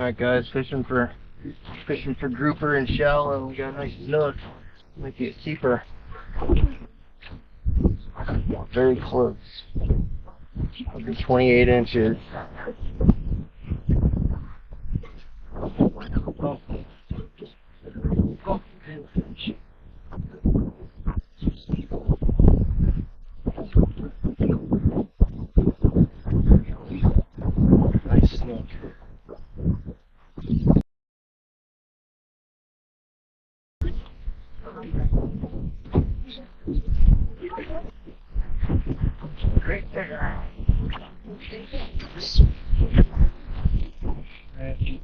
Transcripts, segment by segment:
Alright guys, fishing for grouper and shell, and we got a nice snook. Might be a keeper. Very close. 128 inches. Nice snook. Right there.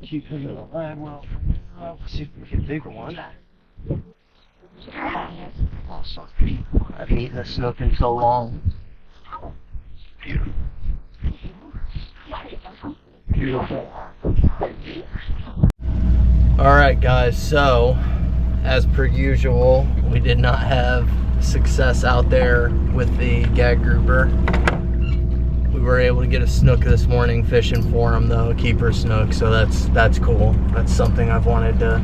Keep him alive well for now. See if we can get a bigger one. I haven't eaten a snook in so long. Beautiful. Beautiful. Alright guys, so as per usual, we did not have success out there with the Gag Grouper. We were able to get a snook this morning fishing for him though, a keeper snook, so that's cool. That's something I've wanted to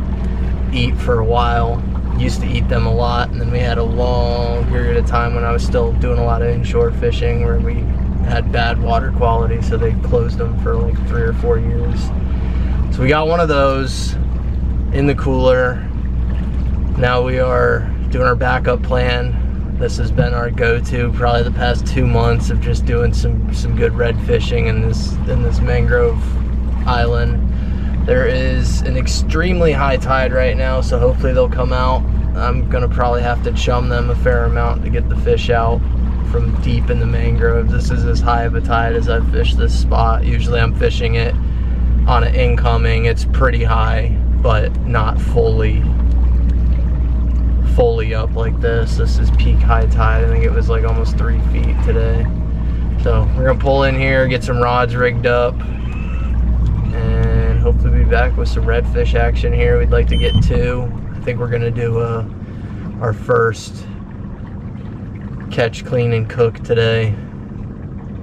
eat for a while. Used to eat them a lot, and then we had a long period of time when I was still doing a lot of inshore fishing where we had bad water quality, so they closed them for like 3 or 4 years. So we got one of those in the cooler. Now we are doing our backup plan. This has been our go-to probably the past 2 months of just doing some good red fishing in this mangrove island. There is an extremely high tide right now, so hopefully they'll come out. I'm gonna probably have to chum them a fair amount to get the fish out from deep in the mangroves. This is as high of a tide as I've fished this spot. Usually I'm fishing it on an incoming. It's pretty high, but not fully up like this. This is peak high tide. I think it was like almost 3 feet today. So we're gonna pull in here, get some rods rigged up, and hopefully be back with some redfish action here. We'd like to get 2. I think we're gonna do our first catch, clean, and cook today.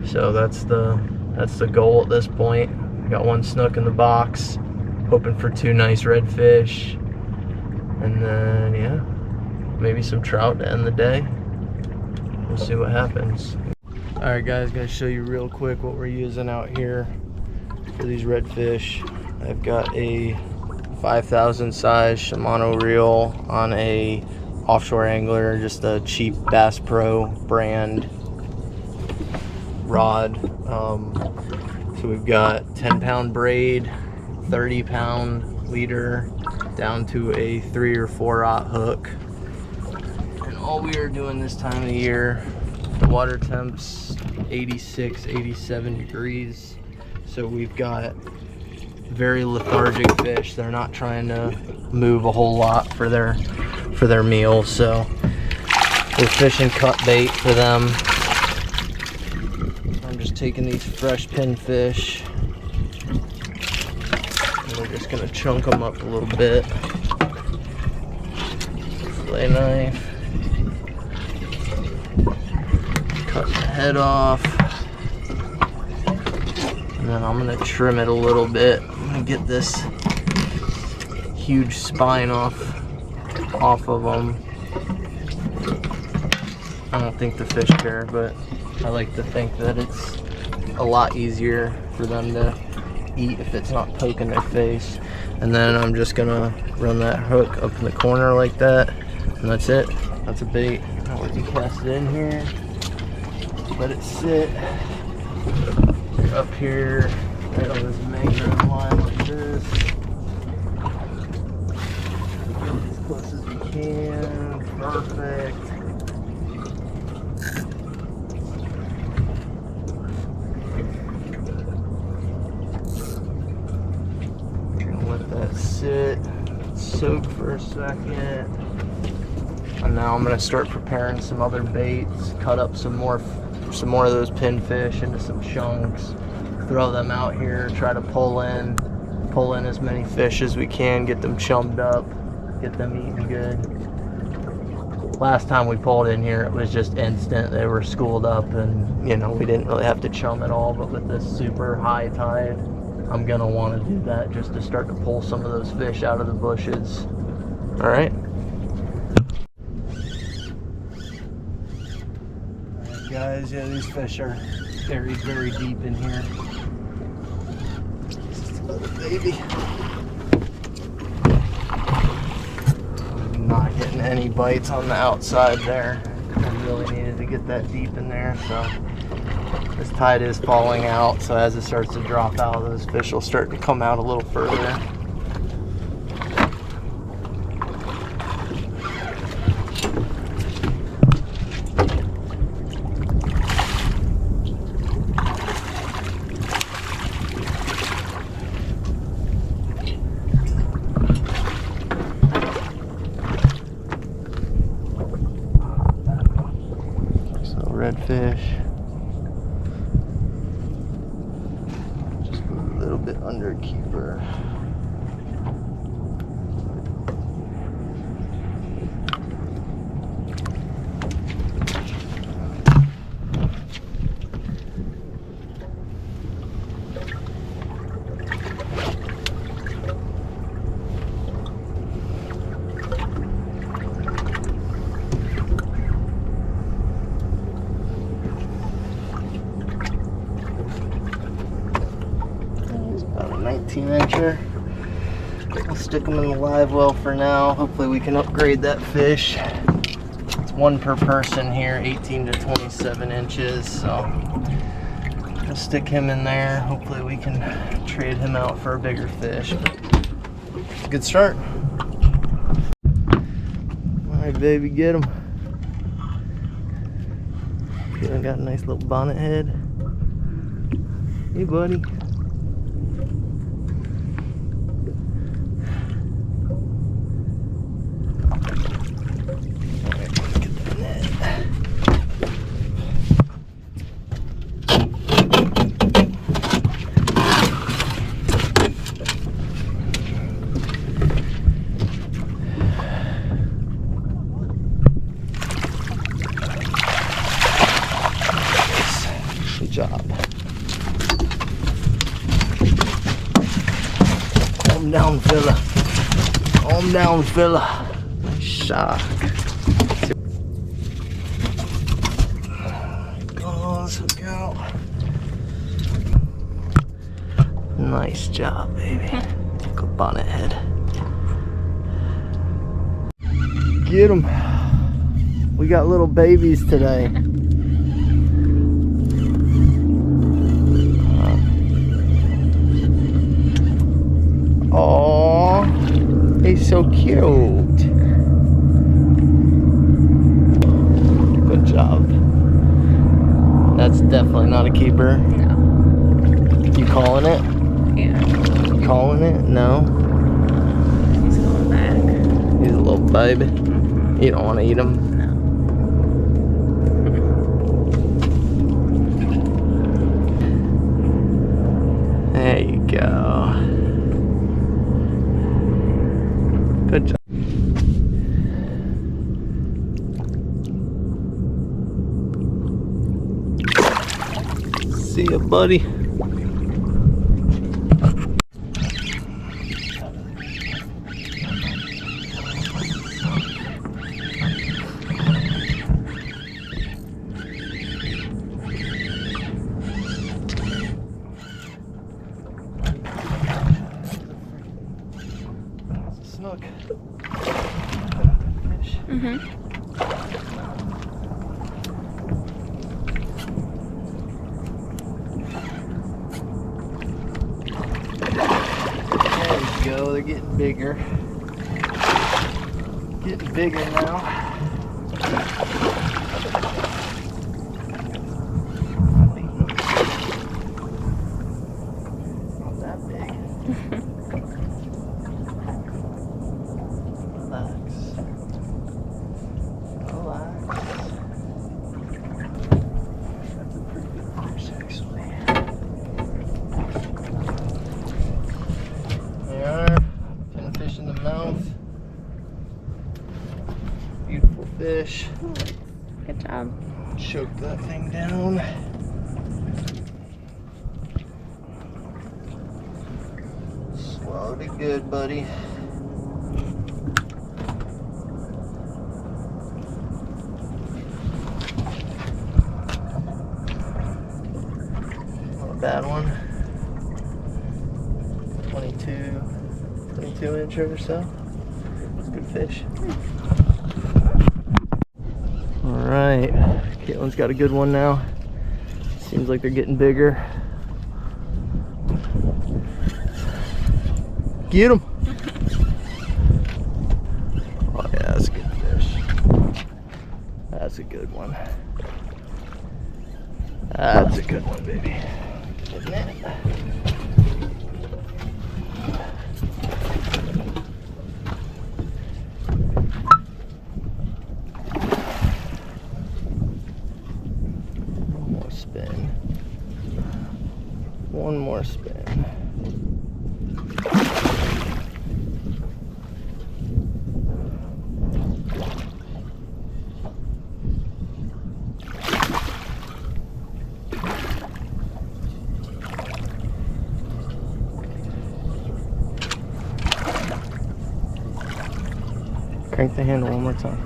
So that's the goal at this point. We got 1 snook in the box, hoping for 2 nice redfish, and then yeah, maybe some trout to end the day. We'll see what happens. Alright guys, gonna show you real quick what we're using out here for these redfish. I've got a 5,000 size Shimano reel on a offshore angler, just a cheap Bass Pro brand rod. So we've got 10-pound braid, 30-pound leader, down to a 3 or 4/0 hook. And all we are doing this time of year, the water temp's 86, 87 degrees. So we've got very lethargic fish. They're not trying to move a whole lot for their meal. So we're fishing cut bait for them. I'm just taking these fresh pinfish, and we're just gonna chunk them up a little bit. Fillet knife. Cut the head off. And then I'm gonna trim it a little bit. I'm gonna get this huge spine off of them. I don't think the fish care, but I like to think that it's a lot easier for them to eat if it's not poking their face. And then I'm just gonna run that hook up in the corner like that, and that's it. That's a bait. Now we can cast it in here, let it sit up here right on this mangrove line like this. Get as close as we can. Perfect. Gonna let that sit, soak for a second. And now I'm gonna start preparing some other baits, cut up some more of those pinfish into some chunks, throw them out here, try to pull in as many fish as we can, get them chummed up, get them eating good. Last time we pulled in here, it was just instant. They were schooled up, and you know, we didn't really have to chum at all. But with this super high tide, I'm gonna want to do that just to start to pull some of those fish out of the bushes. All right. Guys, yeah, these fish are buried very deep in here. Just a little baby. I'm not getting any bites on the outside there. I really needed to get that deep in there, so this tide is falling out, so as it starts to drop out, those fish will start to come out a little further. Redfish, just a little bit under keeper. About a 19-incher. I'll stick them in the live well for now. Hopefully we can upgrade that fish. It's one per person here, 18 to 27 inches. So we'll stick him in there. Hopefully we can trade him out for a bigger fish. It's a good start. All right, baby, get him. Katelyn got a nice little bonnet head. Hey, buddy. Good job. Calm down, fella. Calm down, fella. Nice shot. Goes, look out. Nice job, baby. Good bonnet head. Get them. We got little babies today. Oh, he's so cute. Good job. That's definitely not a keeper. No. You calling it? Yeah. You calling it? No. He's going back. He's a little baby. You don't want to eat him? No. There you go. Good job. See ya, buddy. Snook. Fish. Mm-hmm. There you go, they're getting bigger. Getting bigger now. Not that big. Relax. Relax. That's a pretty good fish, actually. They are. Getting fish in the mouth. Beautiful fish. Good job. Choke that thing down. Floated good, buddy. Not a bad one. 22 incher or so. It's a good fish. Alright, Katelyn's got a good one now. Seems like they're getting bigger. Get him! Oh yeah, that's a good fish. That's a good one. That's a good one, baby. Isn't it? One more spin. One more spin. Crank the handle one more time.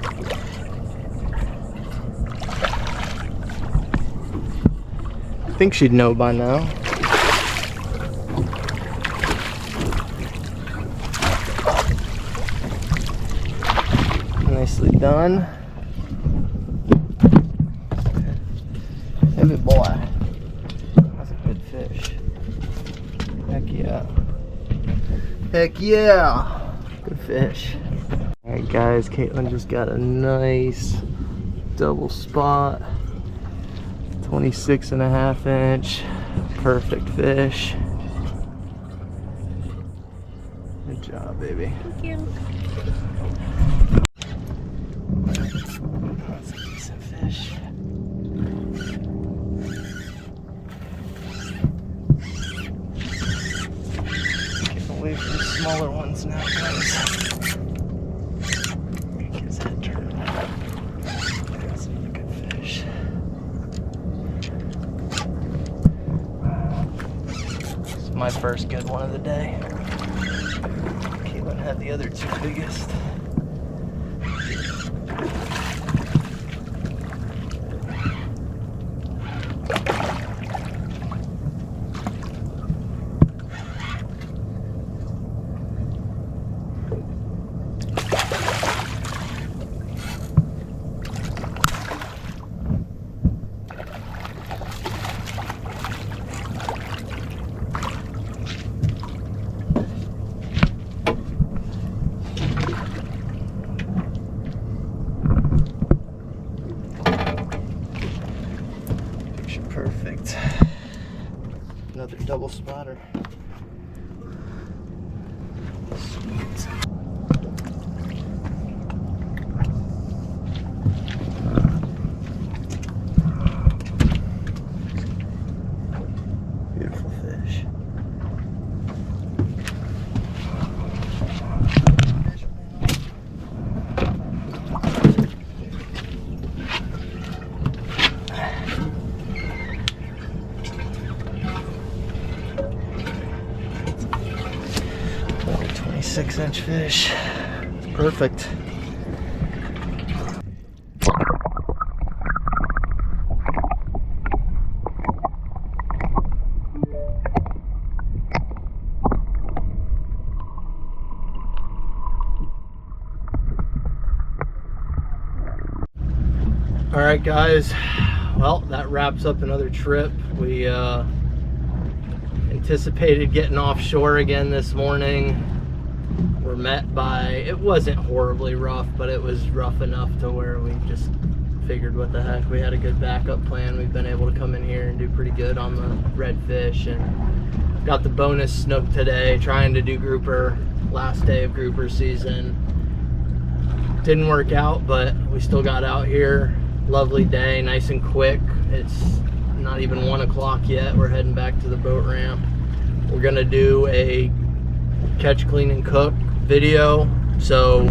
I think she'd know by now. Nicely done. Heavy boy. That's a good fish. Heck yeah. Heck yeah. Good fish. Alright guys, Katelyn just got a nice double spot. 26.5 inch. Perfect fish. Good job, baby. Thank you. That's a decent fish. Getting away from the smaller ones now, guys. Make his head turn. That's another good fish. This is my first good one of the day. Katelyn had the other two biggest. Perfect. Another double spotter. Sweet. Beautiful fish. Another 26-inch fish. Perfect. All right, guys. Well, that wraps up another trip. We anticipated getting offshore again this morning. We're met by, it wasn't horribly rough, but it was rough enough to where we just figured what the heck. We had a good backup plan. We've been able to come in here and do pretty good on the redfish, and got the bonus snook today, trying to do grouper, last day of grouper season. Didn't work out, but we still got out here. Lovely day, nice and quick. It's not even 1 o'clock yet. We're heading back to the boat ramp. We're gonna do a catch, clean, and cook video. So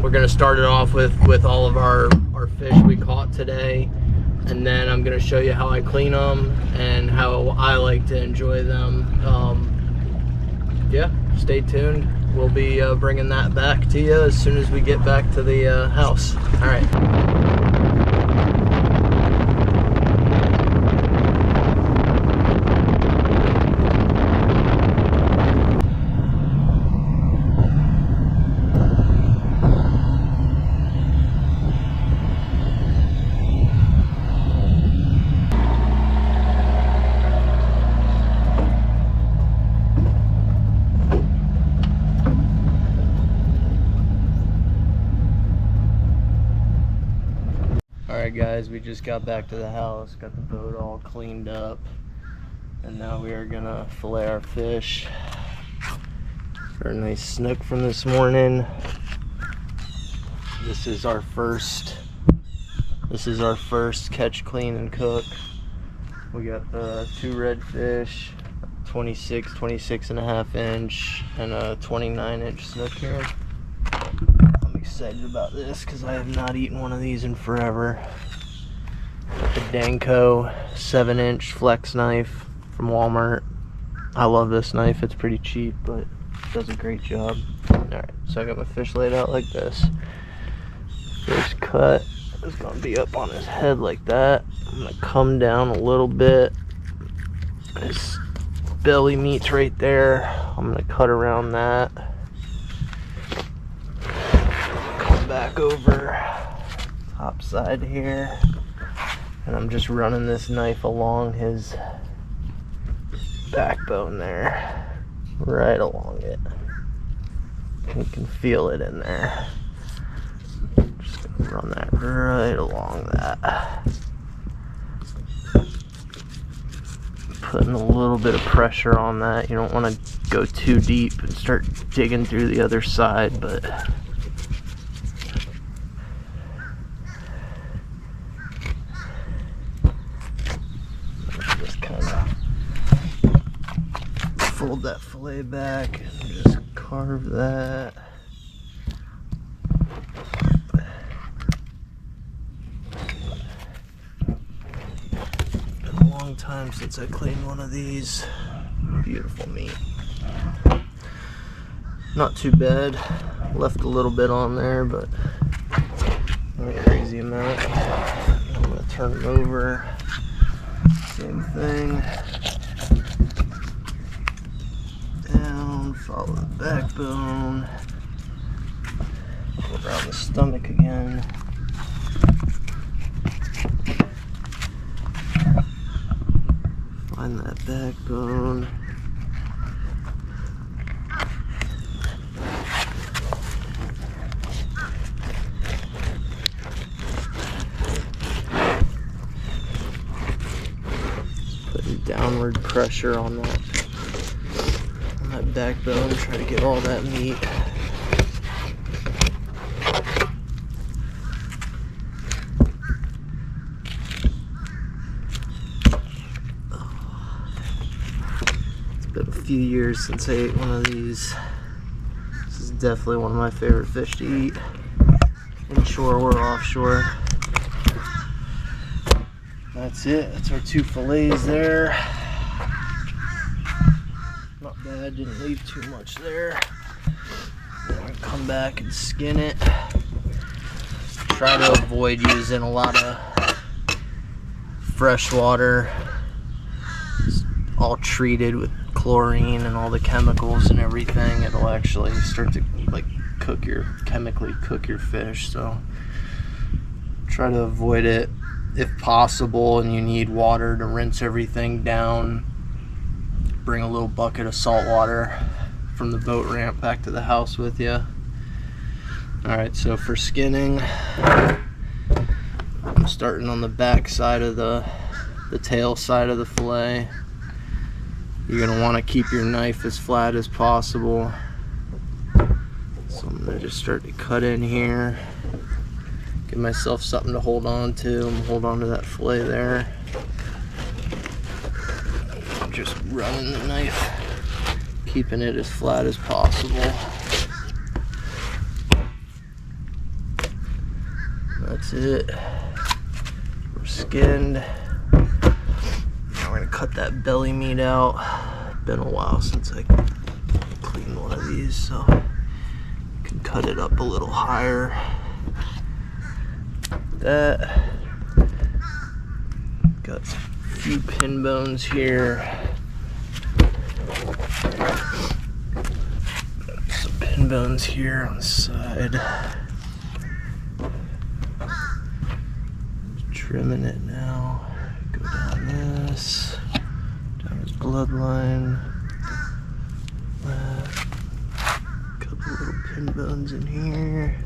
we're gonna start it off with all of our fish we caught today, and then I'm gonna show you how I clean them and how I like to enjoy them. yeah, stay tuned. We'll be bringing that back to you as soon as we get back to the house. All right. Alright guys, we just got back to the house, got the boat all cleaned up, and now we are gonna fillet our fish. For a nice snook from this morning. This is our first catch, clean, and cook. We got the 2 redfish, 26 and a half inch, and a 29-inch snook here. I'm excited about this because I have not eaten one of these in forever. The Danko 7-inch flex knife from Walmart. I love this knife. It's pretty cheap, but it does a great job. Alright, so I got my fish laid out like this. First cut is going to be up on his head like that. I'm going to come down a little bit. His belly meat's right there. I'm going to cut around that. Back over top side here, and I'm just running this knife along his backbone there, right along it. You can feel it in there. Just gonna run that right along that, putting a little bit of pressure on that. You don't want to go too deep and start digging through the other side, but fold that fillet back and just carve that. Been a long time since I cleaned one of these. Beautiful meat. Not too bad. Left a little bit on there, but not a crazy amount. I'm gonna turn it over. Same thing. Follow the backbone, go around the stomach again. Find that backbone. Putting downward pressure on that backbone, try to get all that meat. It's been a few years since I ate one of these. This is definitely one of my favorite fish to eat, inshore or offshore. That's it. That's our 2 fillets there. Not bad, didn't leave too much there. Then I'm gonna come back and skin it. Try to avoid using a lot of fresh water. It's all treated with chlorine and all the chemicals and everything. It'll actually start to like chemically cook your fish. So try to avoid it if possible, and you need water to rinse everything down. Bring a little bucket of salt water from the boat ramp back to the house with you. Alright, so for skinning, I'm starting on the back side of the tail side of the fillet. You're going to want to keep your knife as flat as possible. So I'm going to just start to cut in here. Give myself something to hold on to. Hold on to that fillet there. Just running the knife, keeping it as flat as possible. That's it. We're skinned. Now we're gonna cut that belly meat out. Been a while since I tighten one of these so you can cut it up a little higher. That. Got a few pin bones here. Some pin bones here on the side. Trimming it now. Go down this. Down his bloodline. Couple little pin bones in here.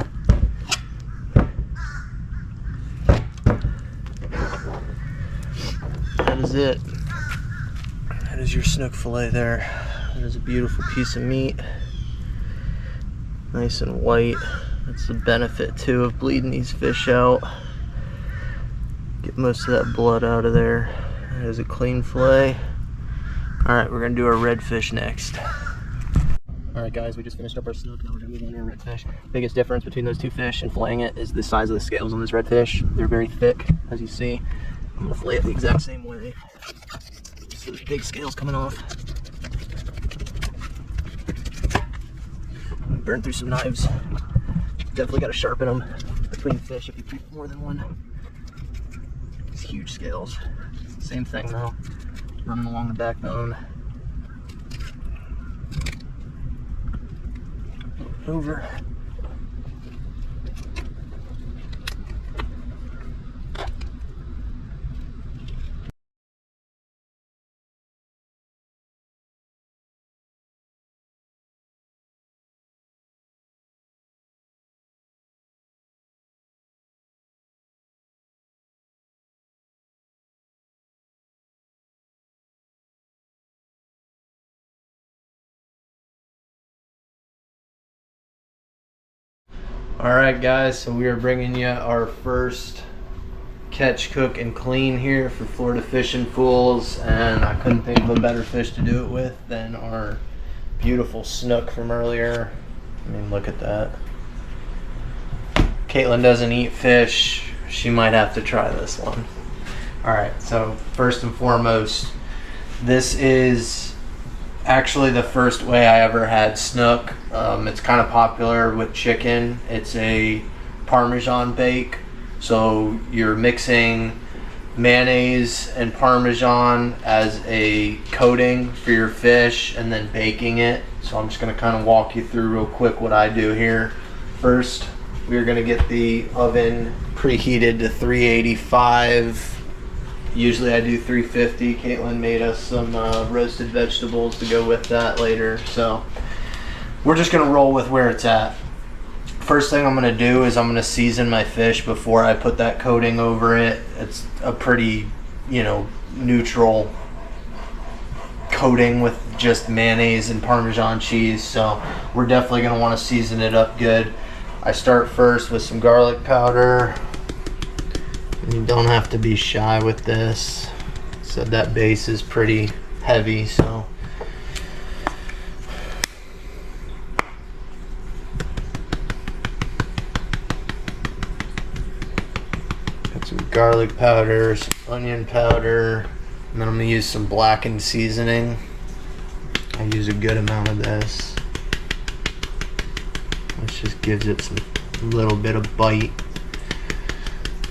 That is it. That is your snook fillet there. That is a beautiful piece of meat. Nice and white. That's the benefit too of bleeding these fish out. Get most of that blood out of there. That is a clean fillet. Alright, we're gonna do our redfish next. Alright guys, we just finished up our snook. Now we're gonna move on to our redfish. Biggest difference between those two fish and filleting it is the size of the scales on this redfish. They're very thick, as you see. I'm gonna fillet it the exact same way. Just those big scales coming off. Burn through some knives. Definitely gotta sharpen them between fish if you keep more than one. These huge scales. Same thing though. Running along the backbone. Over. Alright guys, so we are bringing you our first catch, cook, and clean here for Florida Fishing Fools, and I couldn't think of a better fish to do it with than our beautiful snook from earlier. I mean, look at that. Katelyn doesn't eat fish. She might have to try this one. Alright, so first and foremost, this is actually the first way I ever had snook. It's kind of popular with chicken. It's a Parmesan bake. So you're mixing mayonnaise and Parmesan as a coating for your fish and then baking it. So I'm just going to kind of walk you through real quick what I do here. First, we're going to get the oven preheated to 385. Usually I do 350. Katelyn made us some roasted vegetables to go with that later. So we're just gonna roll with where it's at. First thing I'm gonna do is I'm gonna season my fish before I put that coating over it. It's a pretty, neutral coating with just mayonnaise and Parmesan cheese. So we're definitely gonna wanna season it up good. I start first with some garlic powder. You don't have to be shy with this. So that base is pretty heavy, so. Got some garlic powder, some onion powder, and then I'm gonna use some blackened seasoning. I use a good amount of this. This just gives it some little bit of bite.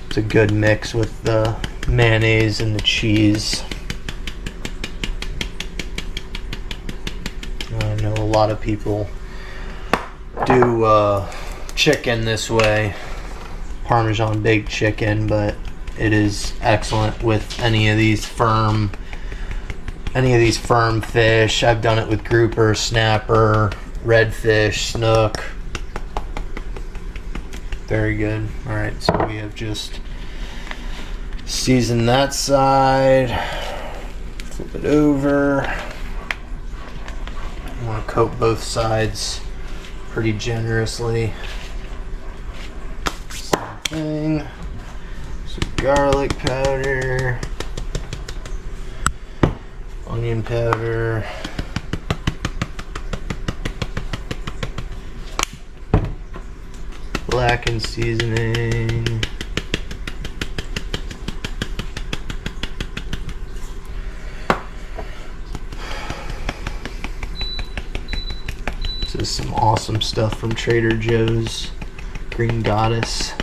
It's a good mix with the mayonnaise and the cheese. I know a lot of people do chicken this way, Parmesan baked chicken, but it is excellent with any of these firm fish. I've done it with grouper, snapper, redfish, snook. Very good. Alright, so we have just seasoned that side. Flip it over. I want to coat both sides pretty generously. Same thing. Some garlic powder. Onion powder. Blackened seasoning. is some awesome stuff from Trader Joe's. Green Goddess.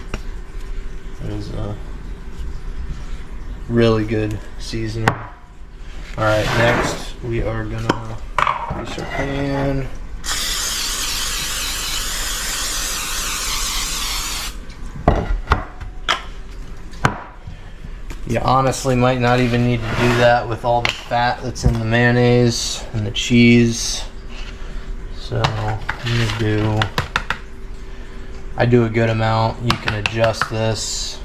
That is a really good seasoning. Alright, next we are gonna grease our pan. You honestly might not even need to do that with all the fat that's in the mayonnaise and the cheese. So I do a good amount. You can adjust this,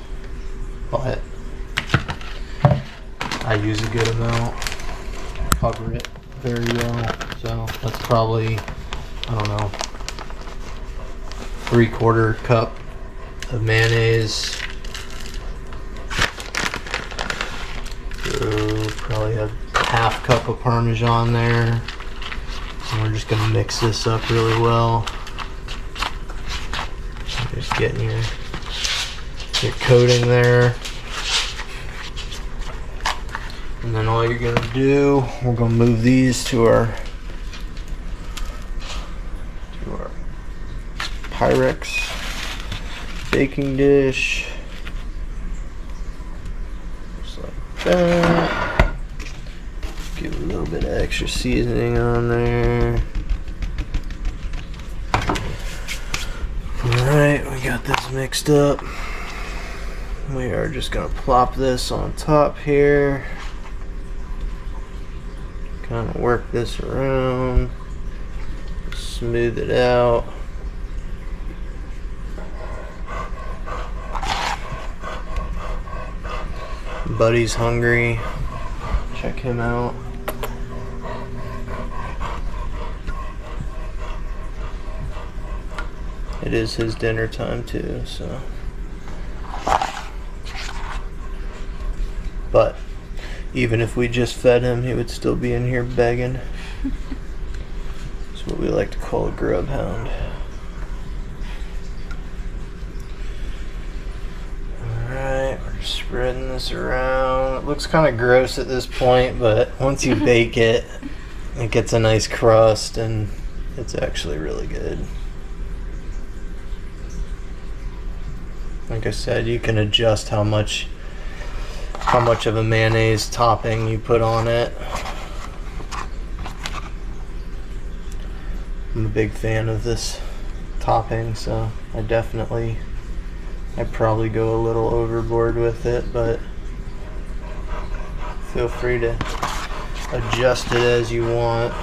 but I use a good amount. Cover it very well. So that's probably, I don't know, 3/4 cup of mayonnaise. So probably a 1/2 cup of Parmesan there. And we're just gonna mix this up really well. Just getting your coating there. And then all you're gonna do, we're gonna move these to our Pyrex baking dish. Just like that. Give a little bit of extra seasoning on there. Alright, we got this mixed up. We are just gonna plop this on top here. Kind of work this around. Smooth it out. Buddy's hungry. Check him out. It is his dinner time too, so. But even if we just fed him, he would still be in here begging. It's what we like to call a grub hound. Alright, we're just spreading this around. It looks kind of gross at this point, but once you bake it, it gets a nice crust and it's actually really good. Like I said, you can adjust how much of a mayonnaise topping you put on it. I'm a big fan of this topping, so I probably go a little overboard with it, but feel free to adjust it as you want.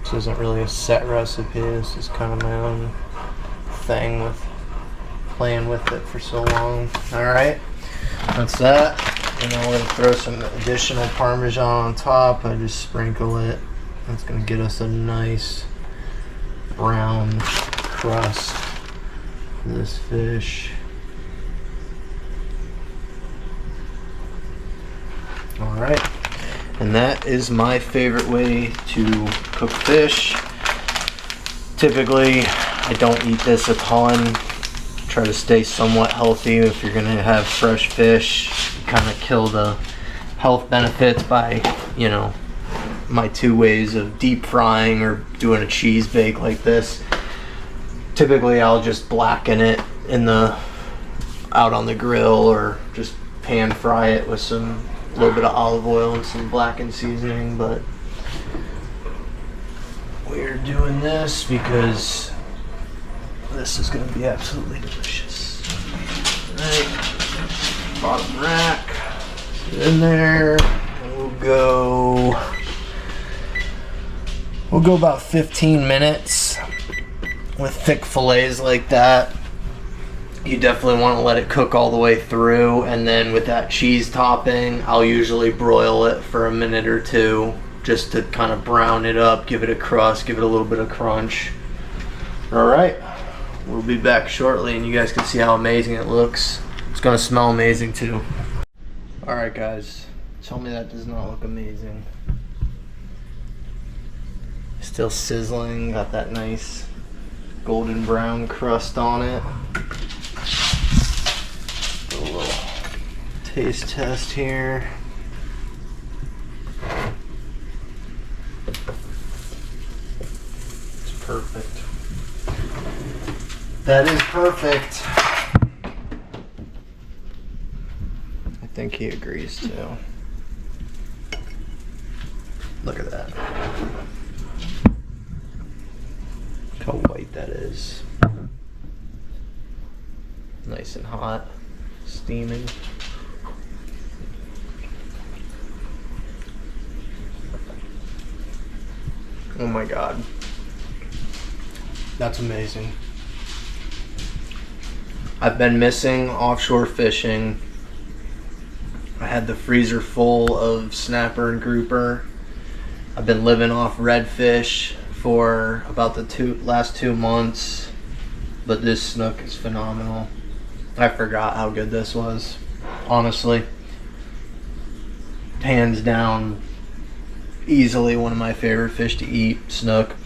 This isn't really a set recipe, this is kind of my own thing with playing with it for so long. Alright, that's that. And then we're going to throw some additional Parmesan on top. I just sprinkle it. That's going to get us a nice brown crust for this fish. Alright, and that is my favorite way to cook fish. Typically, I don't eat this a ton. Try to stay somewhat healthy. If you're gonna have fresh fish, you kind of kill the health benefits by, you know, my two ways of deep frying or doing a cheese bake like this. Typically, I'll just blacken it out on the grill, or just pan fry it with a little bit of olive oil and some blackened seasoning. But we're doing this because this is going to be absolutely delicious. Alright, bottom rack, get in there, and we'll go about 15 minutes. With thick fillets like that, you definitely want to let it cook all the way through, and then with that cheese topping, I'll usually broil it for a minute or two just to kind of brown it up, give it a crust, give it a little bit of crunch. Alright, we'll be back shortly and you guys can see how amazing it looks. It's gonna smell amazing too. Alright guys, tell me that does not look amazing. Still sizzling, got that nice golden brown crust on it. Do a little taste test here. That is perfect. I think he agrees too. Look at that. Look how white that is. Nice and hot, steaming. Oh my God. That's amazing. I've been missing offshore fishing. I had the freezer full of snapper and grouper. I've been living off redfish for about the last 2 months, but this snook is phenomenal. I forgot how good this was, honestly. Hands down, easily one of my favorite fish to eat, snook.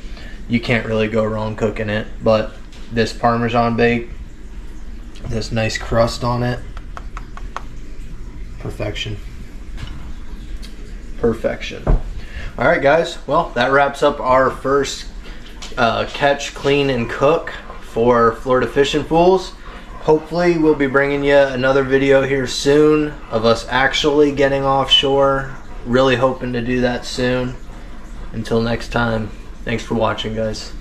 You can't really go wrong cooking it, but this Parmesan bake, this nice crust on it, perfection. Perfection. All right, guys. Well, that wraps up our first catch, clean, and cook for Florida Fishing Fools. Hopefully, we'll be bringing you another video here soon of us actually getting offshore. Really hoping to do that soon. Until next time, thanks for watching, guys.